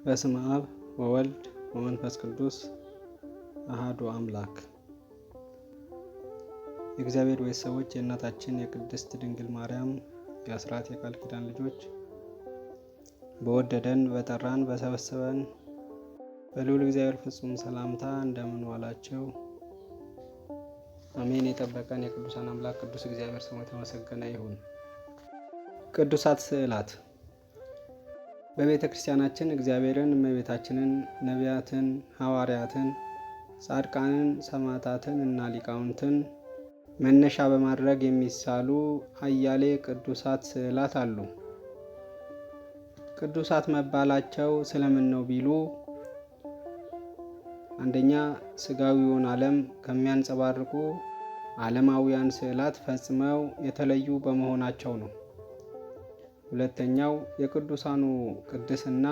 በስመ አብ ወወልድ ወመንፈስ ቅዱስ አሃዱ አምላክ። የእግዚአብሔር ቤተሰቦች፣ የእናታችን የቅድስት ድንግል ማርያም የአስራት የቃል ኪዳን ልጆች፣ በወደደን በጠራን በሰበሰበን በልዑል እግዚአብሔር ፍጹም ሰላምታ እንደምን ዋላችሁ? አሜን። የጠበቀን የቅዱሳን አምላክ ቅዱስ እግዚአብሔር ስሙ የተመሰገነ ይሁን። ቅዱሳት ስዕላት በቤተ ክርስቲያናችን እግዚአብሔርን፣ እመቤታችንን፣ ነቢያትን፣ ሐዋርያትን፣ ጻድቃንን፣ ሰማዕታትን እና ሊቃውንትን መነሻ በማድረግ የሚሳሉ አያሌ ቅዱሳት ስዕላት አሉ። ቅዱሳት መባላቸው ስለምን ነው ቢሉ፣ አንደኛ ስጋዊውን ዓለም ከሚያንጸባርቁ ዓለማውያን ስዕላት ፈጽመው የተለዩ በመሆናቸው ነው። ሁለተኛው የቅዱሳኑ ቅድስና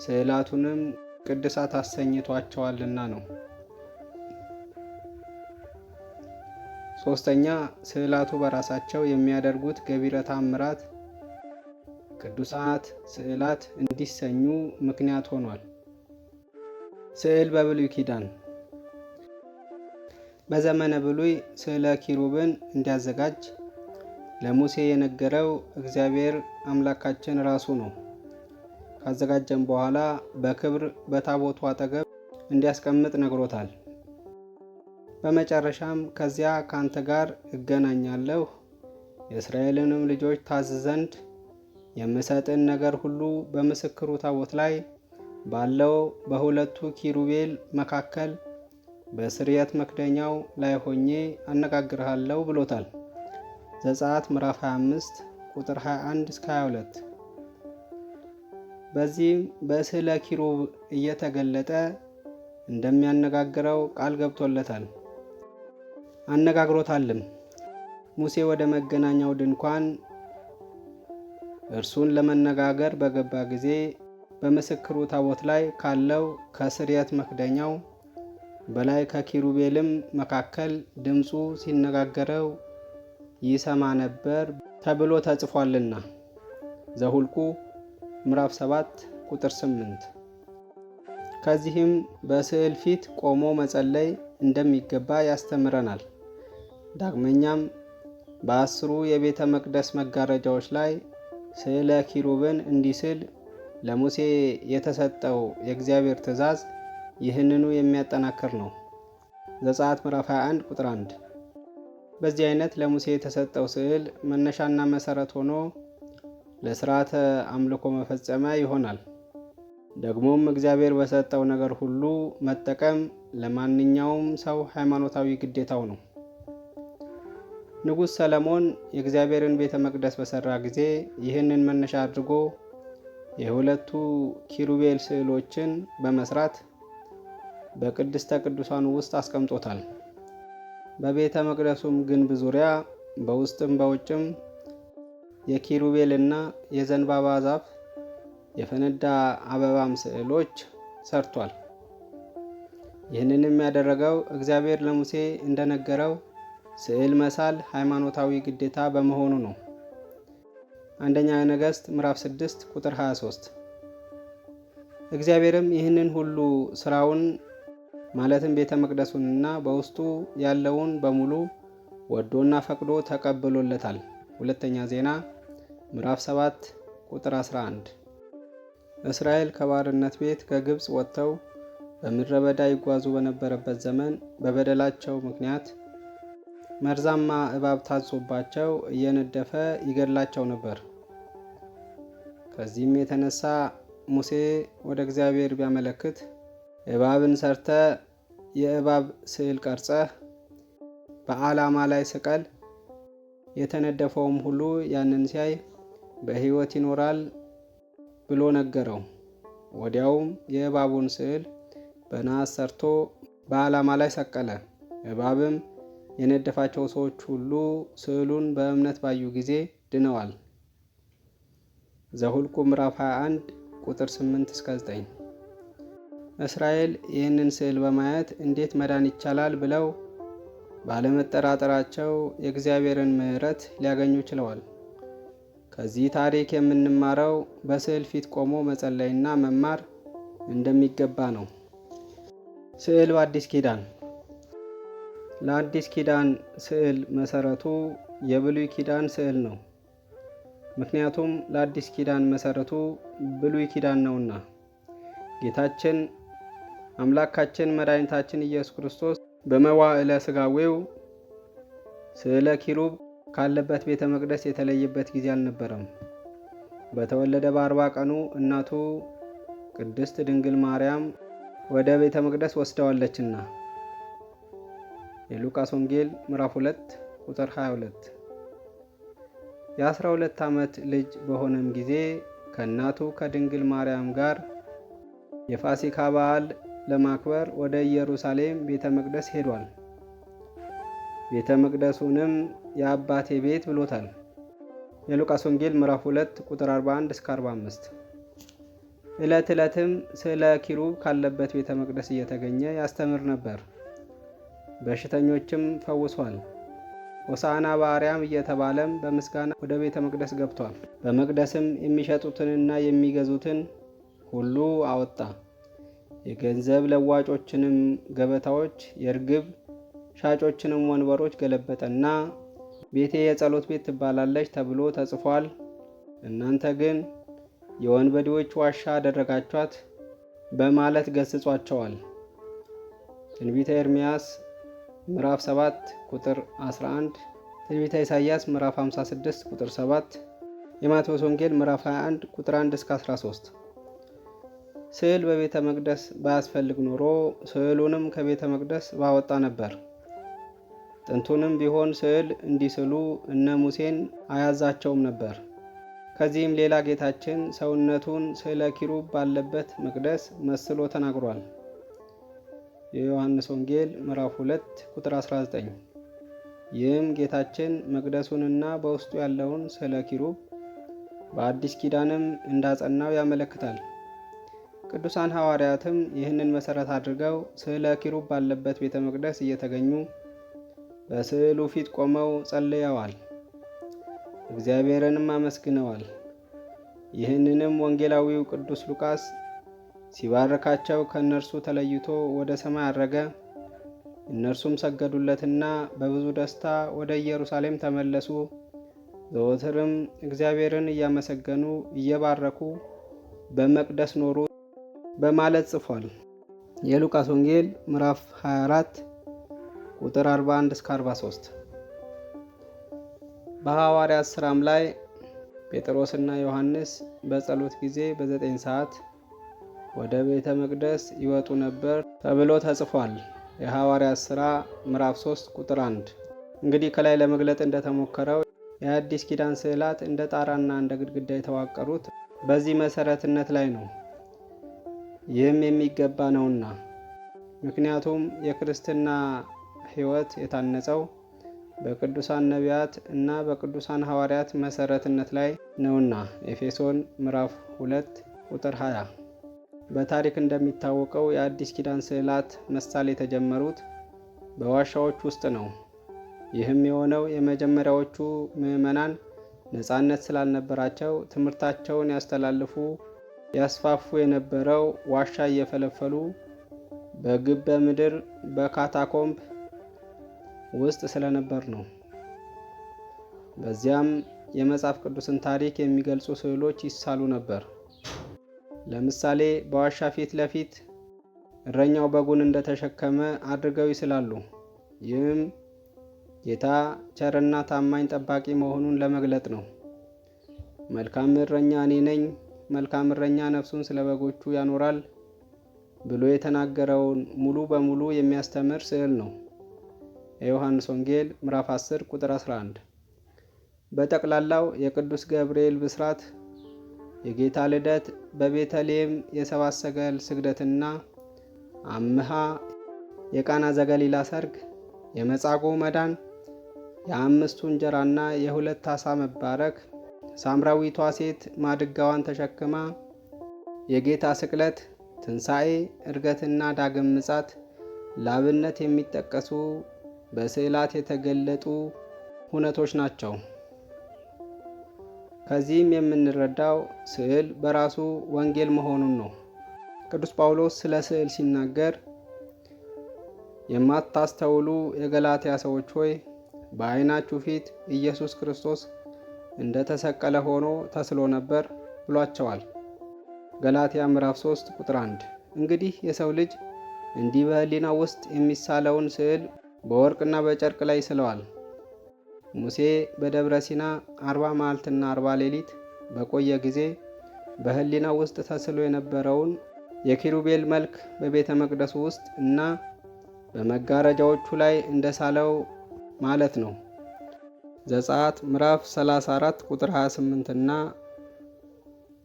ስዕላቱንም ቅዱሳት አሰኝቷቸዋልና ነው። ሶስተኛ ስዕላቱ በራሳቸው የሚያደርጉት ገቢረ ተአምራት ቅዱሳት ስዕላት እንዲሰኙ ምክንያት ሆኗል። ስዕል በብሉይ ኪዳን በዘመነ ብሉይ ስዕለ ኪሩብን እንዲያዘጋጅ ለሙሴ የነገረው እግዚአብሔር አምላካችን ራሱ ነው። ካዘጋጀም በኋላ በክብር በታቦቱ አጠገብ እንዲያስቀምጥ ነግሮታል። በመጨረሻም ከዚያ ካንተ ጋር እገናኛለሁ፣ የእስራኤልንም ልጆች ታዝ ዘንድ የምሰጥን ነገር ሁሉ በምስክሩ ታቦት ላይ ባለው በሁለቱ ኪሩቤል መካከል በስርየት መክደኛው ላይ ሆኜ አነጋግርሃለሁ ብሎታል። ዘጸአት ምዕራፍ 25 ቁጥር 21 እስከ 22። በዚህም በስዕለ ኪሩብ እየተገለጠ እንደሚያነጋግረው ቃል ገብቶለታል፣ አነጋግሮታልም። ሙሴ ወደ መገናኛው ድንኳን እርሱን ለመነጋገር በገባ ጊዜ በምስክሩ ታቦት ላይ ካለው ከስርየት መክደኛው በላይ ከኪሩቤልም መካከል ድምፁ ሲነጋገረው ይሰማ ነበር ተብሎ ተጽፏልና ዘኍልቍ ምዕራፍ 7 ቁጥር 8። ከዚህም በስዕል ፊት ቆሞ መጸለይ እንደሚገባ ያስተምረናል። ዳግመኛም በ10 የቤተ መቅደስ መጋረጃዎች ላይ ስዕለ ኪሩብን እንዲስል ለሙሴ የተሰጠው የእግዚአብሔር ትእዛዝ ይህንኑ የሚያጠናክር ነው። ዘጸአት ምዕራፍ 21 ቁጥር 1። በዚህ አይነት ለሙሴ የተሰጠው ስዕል መነሻና መሰረት ሆኖ ለሥርዓተ አምልኮ መፈጸሚያ ይሆናል። ደግሞም እግዚአብሔር በሰጠው ነገር ሁሉ መጠቀም ለማንኛውም ሰው ሃይማኖታዊ ግዴታው ነው። ንጉሥ ሰለሞን የእግዚአብሔርን ቤተ መቅደስ በሠራ ጊዜ ይህንን መነሻ አድርጎ የሁለቱ ኪሩቤል ስዕሎችን በመስራት በቅድስተ ቅዱሳኑ ውስጥ አስቀምጦታል። በቤተ መቅደሱም ግንብ ዙሪያ በውስጥም በውጭም የኪሩቤልና የዘንባባ ዛፍ የፈነዳ አበባም ስዕሎች ሰርቷል። ይህንንም ያደረገው እግዚአብሔር ለሙሴ እንደነገረው ስዕል መሳል ሃይማኖታዊ ግዴታ በመሆኑ ነው። አንደኛ ነገሥት ምዕራፍ 6 ቁጥር 23። እግዚአብሔርም ይህንን ሁሉ ስራውን ማለትም ቤተ መቅደሱንና በውስጡ ያለውን በሙሉ ወዶና ፈቅዶ ተቀብሎለታል። ሁለተኛ ዜና ምዕራፍ 7 ቁጥር 11። እስራኤል ከባርነት ቤት ከግብፅ ወጥተው በምድረ በዳ ይጓዙ በነበረበት ዘመን በበደላቸው ምክንያት መርዛማ እባብ ታዞባቸው እየነደፈ ይገድላቸው ነበር። ከዚህም የተነሳ ሙሴ ወደ እግዚአብሔር ቢያመለክት እባብን ሰርተ የእባብ ስዕል ቀርጸህ በዓላማ ላይ ስቀል፣ የተነደፈውም ሁሉ ያንን ሲያይ በሕይወት ይኖራል ብሎ ነገረው። ወዲያውም የእባቡን ስዕል በነሐስ ሰርቶ በዓላማ ላይ ሰቀለ። እባብም የነደፋቸው ሰዎች ሁሉ ስዕሉን በእምነት ባዩ ጊዜ ድነዋል። ዘኍልቍ ምዕራፍ 21 ቁጥር 8 እስከ 9። እስራኤል ይህንን ስዕል በማየት እንዴት መዳን ይቻላል ብለው ባለመጠራጠራቸው የእግዚአብሔርን ምሕረት ሊያገኙ ችለዋል። ከዚህ ታሪክ የምንማረው በስዕል ፊት ቆሞ መጸለይና መማር እንደሚገባ ነው። ስዕል በአዲስ ኪዳን። ለአዲስ ኪዳን ስዕል መሰረቱ የብሉይ ኪዳን ስዕል ነው። ምክንያቱም ለአዲስ ኪዳን መሰረቱ ብሉይ ኪዳን ነውና። ጌታችን አምላካችን መድኃኒታችን ኢየሱስ ክርስቶስ በመዋዕለ ሥጋዌው ስዕለ ኪሩብ ካለበት ቤተ መቅደስ የተለየበት ጊዜ አልነበረም። በተወለደ በ40 ቀኑ እናቱ ቅድስት ድንግል ማርያም ወደ ቤተ መቅደስ ወስደዋለችና። የሉቃስ ወንጌል ምዕራፍ 2 ቁጥር 22። የ12 ዓመት ልጅ በሆነም ጊዜ ከእናቱ ከድንግል ማርያም ጋር የፋሲካ በዓል ለማክበር ወደ ኢየሩሳሌም ቤተ መቅደስ ሄዷል። ቤተ መቅደሱንም የአባቴ ቤት ብሎታል። የሉቃስ ወንጌል ምዕራፍ 2 ቁጥር 41 እስከ 45። ዕለት ዕለትም ስዕለ ኪሩብ ካለበት ቤተ መቅደስ እየተገኘ ያስተምር ነበር። በሽተኞችም ፈውሷል። ሆሳዕና በአርያም እየተባለም በምስጋና ወደ ቤተ መቅደስ ገብቷል። በመቅደስም የሚሸጡትንና የሚገዙትን ሁሉ አወጣ። የገንዘብ ለዋጮችንም ገበታዎች፣ የርግብ ሻጮችንም ወንበሮች ገለበጠና ቤቴ የጸሎት ቤት ትባላለች ተብሎ ተጽፏል፣ እናንተ ግን የወንበዴዎች ዋሻ አደረጋችኋት በማለት ገስጿቸዋል። ትንቢተ ኤርምያስ ምዕራፍ 7 ቁጥር 11፣ ትንቢተ ኢሳይያስ ምዕራፍ 56 ቁጥር 7፣ የማቴዎስ ወንጌል ምዕራፍ 21 ቁጥር 1 እስከ 13። ስዕል በቤተ መቅደስ ባያስፈልግ ኖሮ ስዕሉንም ከቤተ መቅደስ ባወጣ ነበር። ጥንቱንም ቢሆን ስዕል እንዲስሉ እነ ሙሴን አያዛቸውም ነበር። ከዚህም ሌላ ጌታችን ሰውነቱን ስዕለ ኪሩብ ባለበት መቅደስ መስሎ ተናግሯል። የዮሐንስ ወንጌል ምዕራፍ 2 ቁጥር 19። ይህም ጌታችን መቅደሱንና በውስጡ ያለውን ስዕለ ኪሩብ በአዲስ ኪዳንም እንዳጸናው ያመለክታል። ቅዱሳን ሐዋርያትም ይህንን መሰረት አድርገው ስዕለ ኪሩብ ባለበት ቤተ መቅደስ እየተገኙ በስዕሉ ፊት ቆመው ጸልየዋል፣ እግዚአብሔርንም አመስግነዋል። ይህንንም ወንጌላዊው ቅዱስ ሉቃስ ሲባርካቸው ከእነርሱ ተለይቶ ወደ ሰማይ አረገ። እነርሱም ሰገዱለትና በብዙ ደስታ ወደ ኢየሩሳሌም ተመለሱ። ዘወትርም እግዚአብሔርን እያመሰገኑ እየባረኩ በመቅደስ ኖሩ በማለት ጽፏል። የሉቃስ ወንጌል ምዕራፍ 24 ቁጥር 41 እስከ 43። በሐዋርያት ሥራም ላይ ጴጥሮስና ዮሐንስ በጸሎት ጊዜ በ9 ሰዓት ወደ ቤተ መቅደስ ይወጡ ነበር ተብሎ ተጽፏል። የሐዋርያት ሥራ ምዕራፍ 3 ቁጥር 1። እንግዲህ ከላይ ለመግለጥ እንደተሞከረው የአዲስ ኪዳን ስዕላት እንደ ጣራና እንደ ግድግዳ የተዋቀሩት በዚህ መሰረትነት ላይ ነው። ይህም የሚገባ ነውና፣ ምክንያቱም የክርስትና ሕይወት የታነጸው በቅዱሳን ነቢያት እና በቅዱሳን ሐዋርያት መሰረትነት ላይ ነውና። ኤፌሶን ምዕራፍ 2 ቁጥር 20። በታሪክ እንደሚታወቀው የአዲስ ኪዳን ስዕላት መሳል የተጀመሩት በዋሻዎች ውስጥ ነው። ይህም የሆነው የመጀመሪያዎቹ ምዕመናን ነፃነት ስላልነበራቸው ትምህርታቸውን ያስፋፉ የነበረው ዋሻ እየፈለፈሉ በግበ ምድር በካታኮምብ ውስጥ ስለነበር ነው። በዚያም የመጽሐፍ ቅዱስን ታሪክ የሚገልጹ ስዕሎች ይሳሉ ነበር። ለምሳሌ በዋሻ ፊት ለፊት እረኛው በጉን እንደተሸከመ አድርገው ይስላሉ። ይህም ጌታ ቸርና ታማኝ ጠባቂ መሆኑን ለመግለጥ ነው። መልካም እረኛ እኔ ነኝ፣ መልካም እረኛ ነፍሱን ስለ በጎቹ ያኖራል ብሎ የተናገረውን ሙሉ በሙሉ የሚያስተምር ስዕል ነው። የዮሐንስ ወንጌል ምዕራፍ 10 ቁጥር 11። በጠቅላላው የቅዱስ ገብርኤል ብስራት፣ የጌታ ልደት፣ በቤተልሔም የሰብአ ሰገል ስግደትና አምሃ፣ የቃና ዘገሊላ ሰርግ፣ የመጻጉዕ መዳን፣ የአምስቱ እንጀራና የ2 ዓሣ መባረክ፣ ሳምራዊቷ ሴት ማድጋዋን ተሸክማ የጌታ ስቅለት፣ ትንሣኤ፣ ዕርገትና ዳግም ምጻት ለአብነት የሚጠቀሱ በስዕላት የተገለጡ ሁነቶች ናቸው። ከዚህም የምንረዳው ስዕል በራሱ ወንጌል መሆኑን ነው። ቅዱስ ጳውሎስ ስለ ስዕል ሲናገር የማታስተውሉ የገላትያ ሰዎች ሆይ በዓይናችሁ ፊት ኢየሱስ ክርስቶስ እንደተሰቀለ ሆኖ ተስሎ ነበር ብሏቸዋል። ገላትያ ምዕራፍ 3 ቁጥር 1። እንግዲህ የሰው ልጅ እንዲህ በሕሊና ውስጥ የሚሳለውን ስዕል በወርቅና በጨርቅ ላይ ይስለዋል። ሙሴ በደብረ ሲና 40 መዓልትና 40 ሌሊት በቆየ ጊዜ በሕሊና ውስጥ ተስሎ የነበረውን የኪሩቤል መልክ በቤተ መቅደሱ ውስጥ እና በመጋረጃዎቹ ላይ እንደሳለው ማለት ነው። ዘጸአት ምዕራፍ 34 ቁጥር 28 እና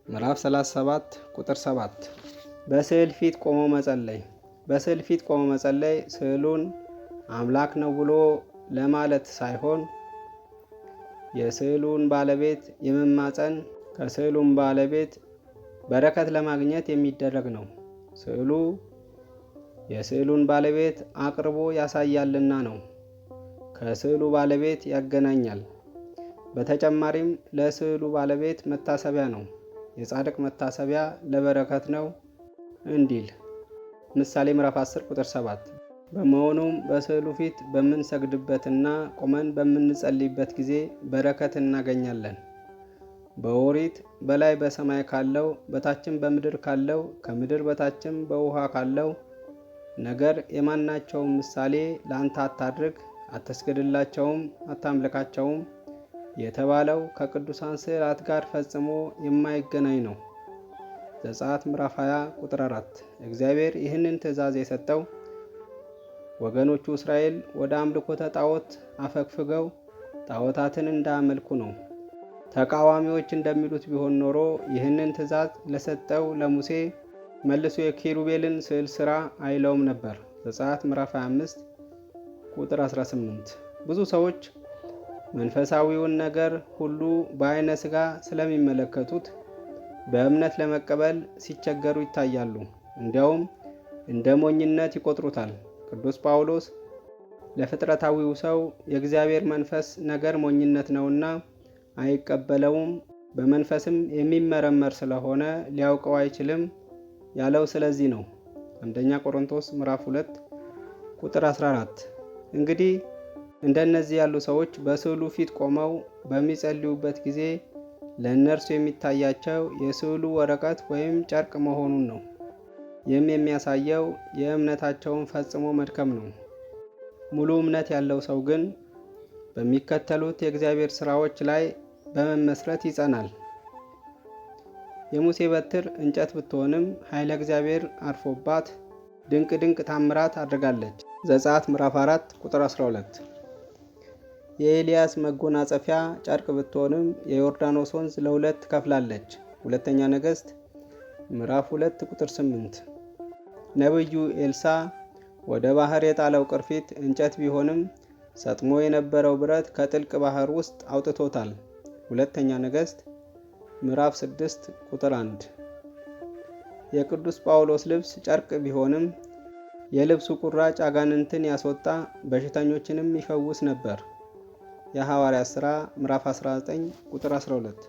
ምዕራፍ 37 ቁጥር 7። በስዕል ፊት ቆሞ መጸለይ። በስዕል ፊት ቆሞ መጸለይ ስዕሉን አምላክ ነው ብሎ ለማለት ሳይሆን የስዕሉን ባለቤት የመማፀን ከስዕሉም ባለቤት በረከት ለማግኘት የሚደረግ ነው። ስዕሉ የስዕሉን ባለቤት አቅርቦ ያሳያልና ነው። ከስዕሉ ባለቤት ያገናኛል። በተጨማሪም ለስዕሉ ባለቤት መታሰቢያ ነው። የጻድቅ መታሰቢያ ለበረከት ነው እንዲል ምሳሌ ምዕራፍ 10 ቁጥር 7። በመሆኑም በስዕሉ ፊት በምንሰግድበትና ቆመን በምንጸልይበት ጊዜ በረከት እናገኛለን። በኦሪት በላይ በሰማይ ካለው በታችም በምድር ካለው ከምድር በታችም በውሃ ካለው ነገር የማናቸውም ምሳሌ ለአንተ አታድርግ፣ አትስገድላቸውም፣ አታምልካቸውም የተባለው ከቅዱሳን ስዕላት ጋር ፈጽሞ የማይገናኝ ነው። ዘጸአት ምዕራፍ 20 ቁጥር 4። እግዚአብሔር ይህንን ትእዛዝ የሰጠው ወገኖቹ እስራኤል ወደ አምልኮተ ጣዖት አፈግፍገው ጣዖታትን እንዳያመልኩ ነው። ተቃዋሚዎች እንደሚሉት ቢሆን ኖሮ ይህንን ትእዛዝ ለሰጠው ለሙሴ መልሶ የኪሩቤልን ስዕል ስራ አይለውም ነበር። ዘጸአት ምዕራፍ 25 ቁጥር 18። ብዙ ሰዎች መንፈሳዊውን ነገር ሁሉ በአይነ ሥጋ ስለሚመለከቱት በእምነት ለመቀበል ሲቸገሩ ይታያሉ። እንዲያውም እንደ ሞኝነት ይቆጥሩታል። ቅዱስ ጳውሎስ ለፍጥረታዊው ሰው የእግዚአብሔር መንፈስ ነገር ሞኝነት ነውና አይቀበለውም፣ በመንፈስም የሚመረመር ስለሆነ ሊያውቀው አይችልም ያለው ስለዚህ ነው። አንደኛ ቆሮንቶስ ምዕራፍ 2 ቁጥር 14። እንግዲህ እንደነዚህ ያሉ ሰዎች በስዕሉ ፊት ቆመው በሚጸልዩበት ጊዜ ለእነርሱ የሚታያቸው የስዕሉ ወረቀት ወይም ጨርቅ መሆኑን ነው። ይህም የሚያሳየው የእምነታቸውን ፈጽሞ መድከም ነው። ሙሉ እምነት ያለው ሰው ግን በሚከተሉት የእግዚአብሔር ሥራዎች ላይ በመመስረት ይጸናል። የሙሴ በትር እንጨት ብትሆንም ኃይለ እግዚአብሔር አርፎባት ድንቅ ድንቅ ታምራት አድርጋለች። ዘጸአት ምዕራፍ 4 ቁጥር 12። የኤልያስ መጎናጸፊያ ጨርቅ ብትሆንም የዮርዳኖስ ወንዝ ለሁለት ከፍላለች። ሁለተኛ ነገሥት ምዕራፍ 2 ቁጥር 8። ነብዩ ኤልሳ ወደ ባህር የጣለው ቅርፊት እንጨት ቢሆንም ሰጥሞ የነበረው ብረት ከጥልቅ ባህር ውስጥ አውጥቶታል። ሁለተኛ ነገሥት ምዕራፍ 6 ቁጥር 1። የቅዱስ ጳውሎስ ልብስ ጨርቅ ቢሆንም የልብሱ ቁራጭ አጋንንትን ያስወጣ በሽተኞችንም ይፈውስ ነበር። የሐዋርያት ሥራ ምዕራፍ 19 ቁጥር 12።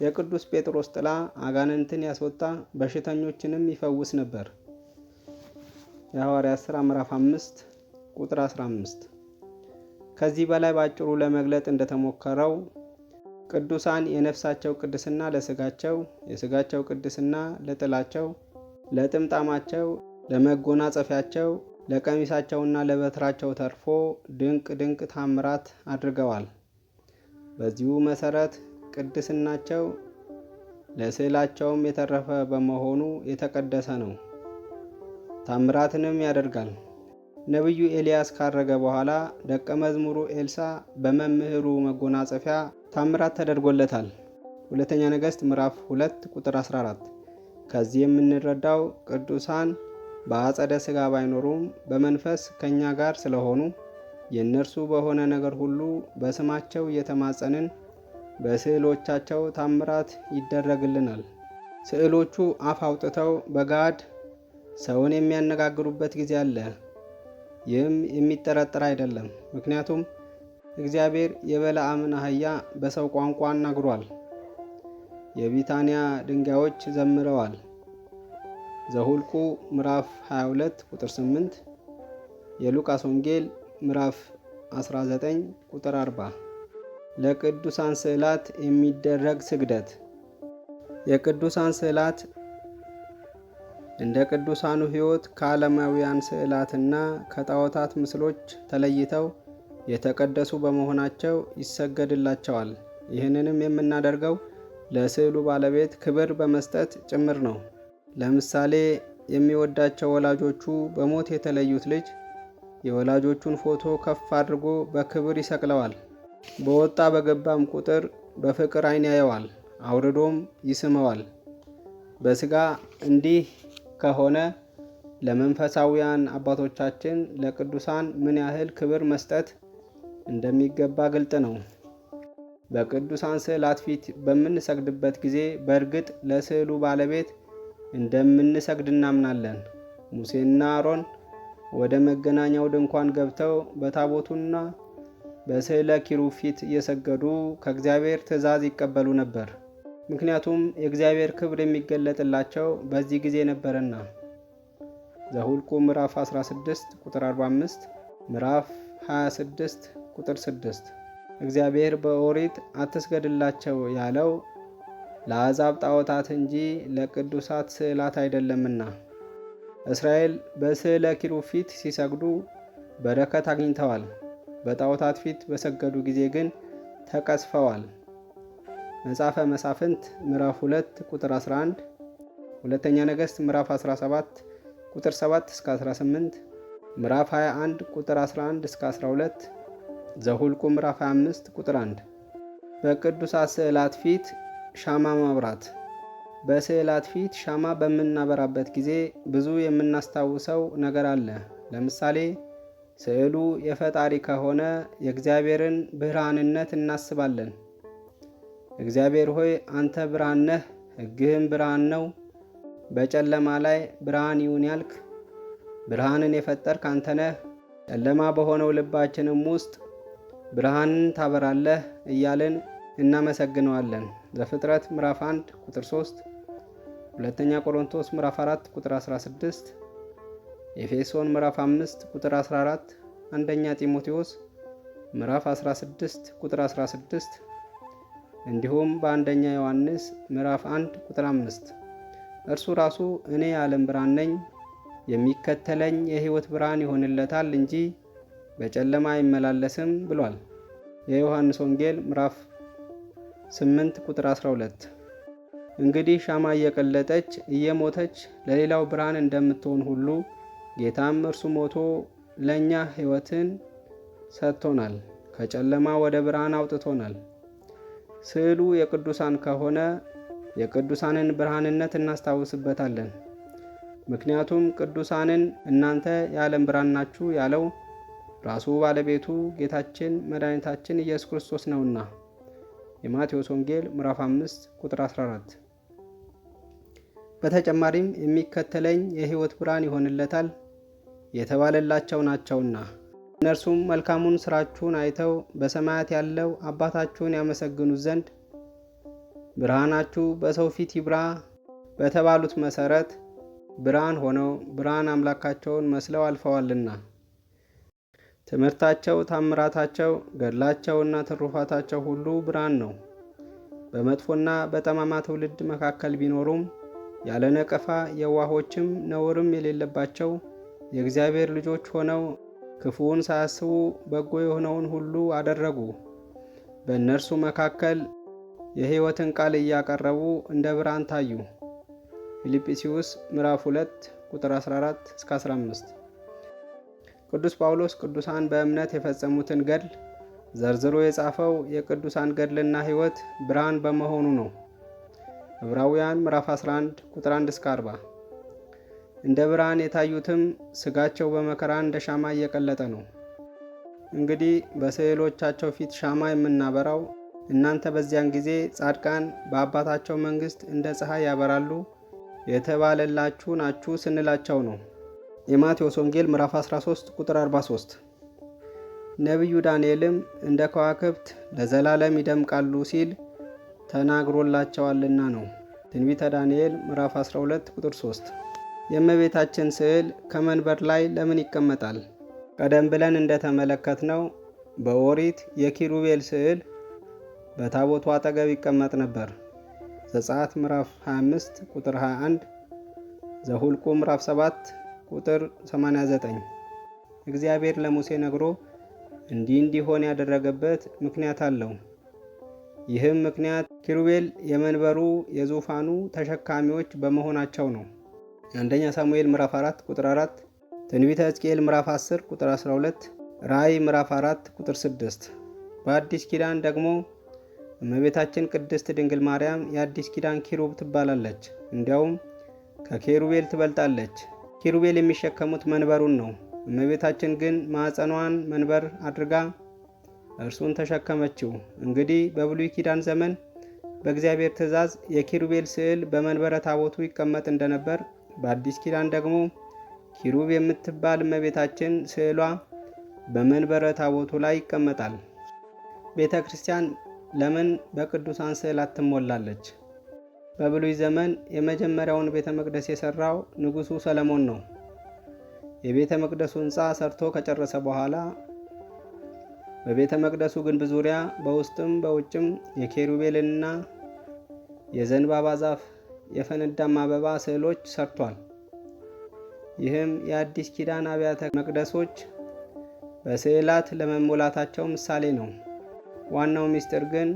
የቅዱስ ጴጥሮስ ጥላ አጋንንትን ያስወጣ በሽተኞችንም ይፈውስ ነበር። የሐዋርያት ሥራ ምዕራፍ 5 ቁጥር 15። ከዚህ በላይ ባጭሩ ለመግለጥ እንደተሞከረው ቅዱሳን የነፍሳቸው ቅድስና ለስጋቸው፣ የስጋቸው ቅድስና ለጥላቸው፣ ለጥምጣማቸው፣ ለመጎናጸፊያቸው፣ ለቀሚሳቸውና ለበትራቸው ተርፎ ድንቅ ድንቅ ታምራት አድርገዋል። በዚሁ መሰረት ቅድስናቸው ለስዕላቸውም የተረፈ በመሆኑ የተቀደሰ ነው። ታምራትንም ያደርጋል። ነቢዩ ኤልያስ ካረገ በኋላ ደቀ መዝሙሩ ኤልሳ በመምህሩ መጎናጸፊያ ታምራት ተደርጎለታል። ሁለተኛ ነገሥት ምዕራፍ 2 ቁጥር 14። ከዚህ የምንረዳው ቅዱሳን በአጸደ ሥጋ ባይኖሩም በመንፈስ ከኛ ጋር ስለሆኑ የእነርሱ በሆነ ነገር ሁሉ በስማቸው እየተማጸንን በስዕሎቻቸው ታምራት ይደረግልናል። ስዕሎቹ አፍ አውጥተው በጋድ ሰውን የሚያነጋግሩበት ጊዜ አለ። ይህም የሚጠረጠር አይደለም። ምክንያቱም እግዚአብሔር የበለዓምን አህያ በሰው ቋንቋ አናግሯል። የቢታንያ ድንጋዮች ዘምረዋል። ዘሁልቁ ምዕራፍ 22 ቁጥር 8፣ የሉቃስ ወንጌል ምዕራፍ 19 ቁጥር 40። ለቅዱሳን ስዕላት የሚደረግ ስግደት። የቅዱሳን ስዕላት እንደ ቅዱሳኑ ሕይወት ከዓለማውያን ስዕላትና ከጣዖታት ምስሎች ተለይተው የተቀደሱ በመሆናቸው ይሰገድላቸዋል። ይህንንም የምናደርገው ለስዕሉ ባለቤት ክብር በመስጠት ጭምር ነው። ለምሳሌ የሚወዳቸው ወላጆቹ በሞት የተለዩት ልጅ የወላጆቹን ፎቶ ከፍ አድርጎ በክብር ይሰቅለዋል። በወጣ በገባም ቁጥር በፍቅር ዓይን ያየዋል፣ አውርዶም ይስመዋል። በሥጋ እንዲህ ከሆነ ለመንፈሳዊያን አባቶቻችን ለቅዱሳን ምን ያህል ክብር መስጠት እንደሚገባ ግልጥ ነው። በቅዱሳን ስዕላት ፊት በምንሰግድበት ጊዜ በእርግጥ ለስዕሉ ባለቤት እንደምንሰግድ እናምናለን። ሙሴና አሮን ወደ መገናኛው ድንኳን ገብተው በታቦቱና በስዕለ ኪሩብ ፊት እየሰገዱ ከእግዚአብሔር ትእዛዝ ይቀበሉ ነበር። ምክንያቱም የእግዚአብሔር ክብር የሚገለጥላቸው በዚህ ጊዜ ነበርና። ዘሁልቁ ምዕራፍ 16 ቁጥር 45፣ ምዕራፍ 26 ቁጥር 6። እግዚአብሔር በኦሪት አትስገድላቸው ያለው ለአሕዛብ ጣዖታት እንጂ ለቅዱሳት ስዕላት አይደለምና። እስራኤል በስዕለ ኪሩብ ፊት ሲሰግዱ በረከት አግኝተዋል። በጣዖታት ፊት በሰገዱ ጊዜ ግን ተቀስፈዋል። መጽሐፈ መሳፍንት ምዕራፍ 2 ቁጥር 11፣ ሁለተኛ ነገሥት ምዕራፍ 17 ቁጥር 7 እስከ 18፣ ምዕራፍ 21 ቁጥር 11 እስከ 12፣ ዘሁልቁ ምዕራፍ 25 ቁጥር 1። በቅዱሳት ስዕላት ፊት ሻማ ማብራት። በስዕላት ፊት ሻማ በምናበራበት ጊዜ ብዙ የምናስታውሰው ነገር አለ። ለምሳሌ ስዕሉ የፈጣሪ ከሆነ የእግዚአብሔርን ብርሃንነት እናስባለን። እግዚአብሔር ሆይ አንተ ብርሃን ነህ፣ ሕግህም ብርሃን ነው። በጨለማ ላይ ብርሃን ይሁን ያልክ ብርሃንን የፈጠርክ አንተ ነህ። ጨለማ በሆነው ልባችንም ውስጥ ብርሃንን ታበራለህ እያልን እናመሰግነዋለን። ዘፍጥረት ምዕራፍ 1 ቁጥር 3፣ ሁለተኛ ቆሮንቶስ ምዕራፍ 4 ቁጥር 16፣ ኤፌሶን ምዕራፍ 5 ቁጥር 14፣ አንደኛ ጢሞቴዎስ ምዕራፍ 16 ቁጥር 16፣ እንዲሁም በአንደኛ ዮሐንስ ምዕራፍ 1 ቁጥር 5 እርሱ ራሱ እኔ የዓለም ብርሃን ነኝ፣ የሚከተለኝ የሕይወት ብርሃን ይሆንለታል እንጂ በጨለማ አይመላለስም ብሏል። የዮሐንስ ወንጌል ምዕራፍ 8 ቁጥር 12። እንግዲህ ሻማ እየቀለጠች እየሞተች ለሌላው ብርሃን እንደምትሆን ሁሉ ጌታም እርሱ ሞቶ ለእኛ ሕይወትን ሰጥቶናል፣ ከጨለማ ወደ ብርሃን አውጥቶናል። ስዕሉ የቅዱሳን ከሆነ የቅዱሳንን ብርሃንነት እናስታውስበታለን። ምክንያቱም ቅዱሳንን እናንተ የዓለም ብርሃን ናችሁ ያለው ራሱ ባለቤቱ ጌታችን መድኃኒታችን ኢየሱስ ክርስቶስ ነውና። የማቴዎስ ወንጌል ምዕራፍ 5 ቁጥር 14። በተጨማሪም የሚከተለኝ የሕይወት ብርሃን ይሆንለታል የተባለላቸው ናቸውና እነርሱም መልካሙን ስራችሁን አይተው በሰማያት ያለው አባታችሁን ያመሰግኑት ዘንድ ብርሃናችሁ በሰው ፊት ይብራ በተባሉት መሰረት ብርሃን ሆነው ብርሃን አምላካቸውን መስለው አልፈዋልና። ትምህርታቸው፣ ታምራታቸው፣ ገድላቸውና ትሩፋታቸው ሁሉ ብርሃን ነው። በመጥፎና በጠማማ ትውልድ መካከል ቢኖሩም ያለ ነቀፋ የዋሆችም ነውርም የሌለባቸው የእግዚአብሔር ልጆች ሆነው ክፉውን ሳያስቡ በጎ የሆነውን ሁሉ አደረጉ። በእነርሱ መካከል የሕይወትን ቃል እያቀረቡ እንደ ብርሃን ታዩ። ፊልጵስዩስ ምዕራፍ 2 ቁጥር 14 እስከ 15። ቅዱስ ጳውሎስ ቅዱሳን በእምነት የፈጸሙትን ገድል ዘርዝሮ የጻፈው የቅዱሳን ገድልና ሕይወት ብርሃን በመሆኑ ነው። ዕብራውያን ምዕራፍ 11 ቁጥር 1 እስከ 40። እንደ ብርሃን የታዩትም ሥጋቸው በመከራ እንደ ሻማ እየቀለጠ ነው። እንግዲህ በስዕሎቻቸው ፊት ሻማ የምናበራው እናንተ በዚያን ጊዜ ጻድቃን በአባታቸው መንግሥት እንደ ፀሐይ ያበራሉ የተባለላችሁ ናችሁ ስንላቸው ነው። የማቴዎስ ወንጌል ምዕራፍ 13 ቁጥር 43። ነቢዩ ዳንኤልም እንደ ከዋክብት ለዘላለም ይደምቃሉ ሲል ተናግሮላቸዋልና ነው። ትንቢተ ዳንኤል ምዕራፍ 12 ቁጥር 3። የእመቤታችን ስዕል ከመንበር ላይ ለምን ይቀመጣል? ቀደም ብለን እንደተመለከትነው በኦሪት የኪሩቤል ስዕል በታቦቱ አጠገብ ይቀመጥ ነበር። ዘጸአት ምዕራፍ 25 ቁጥር 21፣ ዘሁልቁ ምዕራፍ 7 ቁጥር 89። እግዚአብሔር ለሙሴ ነግሮ እንዲሆን ያደረገበት ምክንያት አለው። ይህም ምክንያት ኪሩቤል የመንበሩ የዙፋኑ ተሸካሚዎች በመሆናቸው ነው። የአንደኛ ሳሙኤል ምዕራፍ 4 ቁጥር 4፣ ትንቢተ ሕዝቅኤል ምዕራፍ 10 ቁጥር 12፣ ራእይ ምዕራፍ 4 ቁጥር 6። በአዲስ ኪዳን ደግሞ እመቤታችን ቅድስት ድንግል ማርያም የአዲስ ኪዳን ኪሩብ ትባላለች። እንዲያውም ከኪሩቤል ትበልጣለች። ኪሩቤል የሚሸከሙት መንበሩን ነው። እመቤታችን ግን ማዕፀኗን መንበር አድርጋ እርሱን ተሸከመችው። እንግዲህ በብሉይ ኪዳን ዘመን በእግዚአብሔር ትእዛዝ የኪሩቤል ስዕል በመንበረ ታቦቱ ይቀመጥ እንደነበር፣ በአዲስ ኪዳን ደግሞ ኪሩብ የምትባል እመቤታችን ስዕሏ በመንበረ ታቦቱ ላይ ይቀመጣል። ቤተ ክርስቲያን ለምን በቅዱሳን ስዕላት ትሞላለች? በብሉይ ዘመን የመጀመሪያውን ቤተ መቅደስ የሰራው ንጉሡ ሰለሞን ነው። የቤተ መቅደሱ ሕንፃ ሰርቶ ከጨረሰ በኋላ በቤተ መቅደሱ ግንብ ዙሪያ በውስጥም በውጭም የኪሩቤልና የዘንባባ ዛፍ የፈነዳም አበባ ስዕሎች ሰርቷል። ይህም የአዲስ ኪዳን አብያተ መቅደሶች በስዕላት ለመሞላታቸው ምሳሌ ነው። ዋናው ምስጢር ግን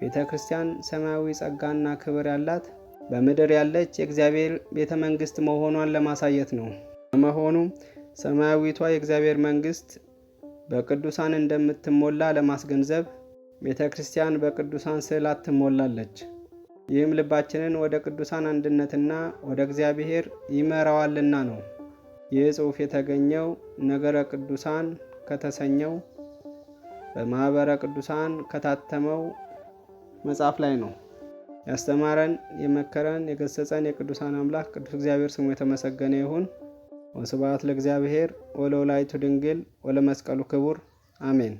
ቤተ ክርስቲያን ሰማያዊ ጸጋና ክብር ያላት በምድር ያለች የእግዚአብሔር ቤተ መንግስት መሆኗን ለማሳየት ነው። በመሆኑም ሰማያዊቷ የእግዚአብሔር መንግስት በቅዱሳን እንደምትሞላ ለማስገንዘብ ቤተ ክርስቲያን በቅዱሳን ስዕላት ትሞላለች። ይህም ልባችንን ወደ ቅዱሳን አንድነትና ወደ እግዚአብሔር ይመራዋልና ነው። ይህ ጽሑፍ የተገኘው ነገረ ቅዱሳን ከተሰኘው በማኅበረ ቅዱሳን ከታተመው መጽሐፍ ላይ ነው። ያስተማረን፣ የመከረን፣ የገሰጸን የቅዱሳን አምላክ ቅዱስ እግዚአብሔር ስሙ የተመሰገነ ይሁን። ወስብሐት ለእግዚአብሔር ወለወላዲቱ ድንግል ወለመስቀሉ ክቡር አሜን።